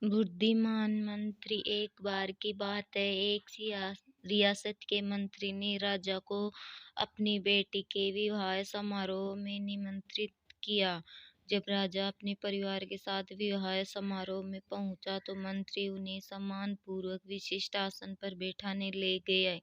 बुद्धिमान मंत्री। एक बार की बात है, एक रियासत के मंत्री ने राजा को अपनी बेटी के विवाह समारोह में निमंत्रित किया। जब राजा अपने परिवार के साथ विवाह समारोह में पहुंचा तो मंत्री उन्हें सम्मान पूर्वक विशिष्ट आसन पर बैठाने ले गए।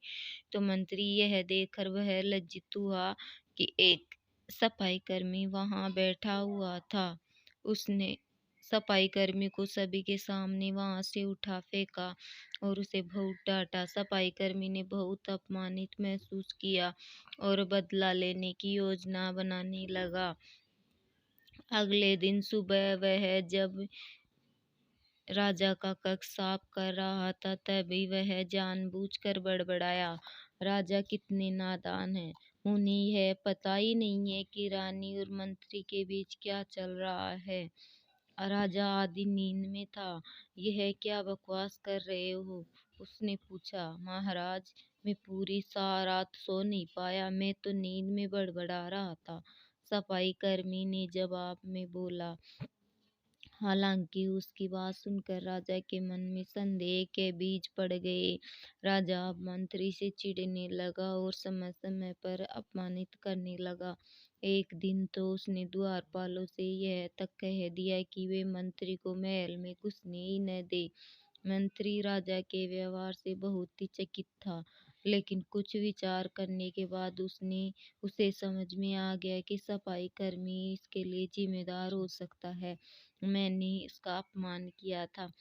तो मंत्री यह देखकर वह लज्जित हुआ कि एक सफाई कर्मी वहां बैठा हुआ था। उसने सफाई कर्मी को सभी के सामने वहां से उठा फेंका और उसे बहुत डांटा। सफाई कर्मी ने बहुत अपमानित महसूस किया और बदला लेने की योजना बनाने लगा। अगले दिन सुबह वह जब राजा का कक्ष साफ कर रहा था तभी वह जानबूझकर बड़बड़ाया, राजा कितने नादान हैं, उन्हें यह पता ही नहीं है कि रानी और मंत्री के बीच क्या चल रहा है। राजा आधी नींद में था। यह क्या बकवास कर रहे हो? उसने पूछा। महाराज, मैं पूरी रात सो नहीं पाया, मैं तो नींद में बड़बड़ा रहा था, सफाई कर्मी ने जवाब में बोला। हालांकि उसकी बात सुनकर राजा के मन में संदेह के बीज पड़ गए। राजा अब मंत्री से चिढ़ने लगा और समय समय पर अपमानित करने लगा। एक दिन तो उसने द्वारपालों से यह तक कह दिया कि वे मंत्री को महल में घुसने ही न दे। मंत्री राजा के व्यवहार से बहुत ही चकित था, लेकिन कुछ विचार करने के बाद उसे समझ में आ गया कि सफाई कर्मी इसके लिए जिम्मेदार हो सकता है। मैंने इसका अपमान किया था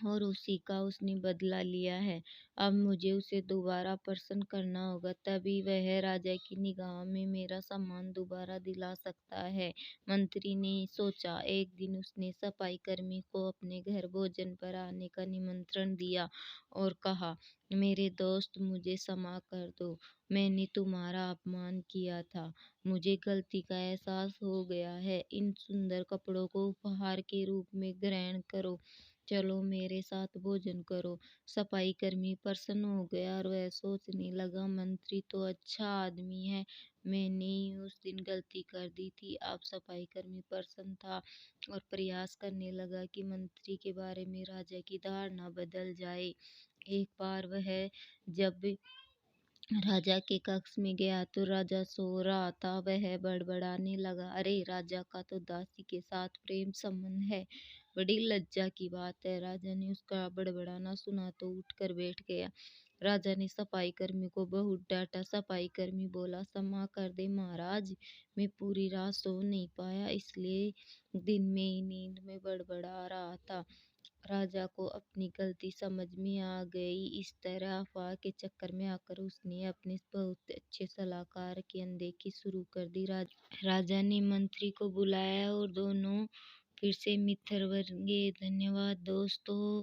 और उसी का उसने बदला लिया है। अब मुझे उसे दोबारा प्रसन्न करना होगा, तभी वह राजा की निगाह में मेरा सम्मान दोबारा दिला सकता है। मंत्री ने सोचा। एक दिन उसने सफाई कर्मी को अपने घर भोजन पर आने का निमंत्रण दिया और कहा, मेरे दोस्त, मुझे क्षमा कर दो, मैंने तुम्हारा अपमान किया था। मुझे गलती का एहसास हो गया है। इन सुंदर कपड़ों को उपहार के रूप में ग्रहण करो। चलो मेरे साथ भोजन करो। सफाई कर्मी प्रसन्न हो गया और वह सोचने लगा, मंत्री तो अच्छा आदमी है, मैंने ही उस दिन गलती कर दी थी। अब सफाई कर्मी प्रसन्न था और प्रयास करने लगा कि मंत्री के बारे में राजा की धारणा बदल जाए। एक बार वह जब राजा के कक्ष में गया तो राजा सो रहा था। वह बड़बड़ाने लगा, अरे, राजा का तो दासी के साथ प्रेम संबंध है, बड़ी लज्जा की बात है। राजा ने उसका बड़बड़ाना सुना तो उठकर बैठ गया। राजा ने सफाई कर्मी को बहुत डांटा। सफाई कर्मी बोला, क्षमा कर दे महाराज, मैं पूरी रात सो नहीं पाया, इसलिए दिन में ही नींद में बड़बड़ा रहा था। राजा को अपनी गलती समझ में आ गई। इस तरह अफवाह के चक्कर में आकर उसने अपने बहुत अच्छे सलाहकार की अनदेखी शुरू कर दी। राजा ने मंत्री को बुलाया और दोनों फिर से मित्र बन गए। धन्यवाद दोस्तों।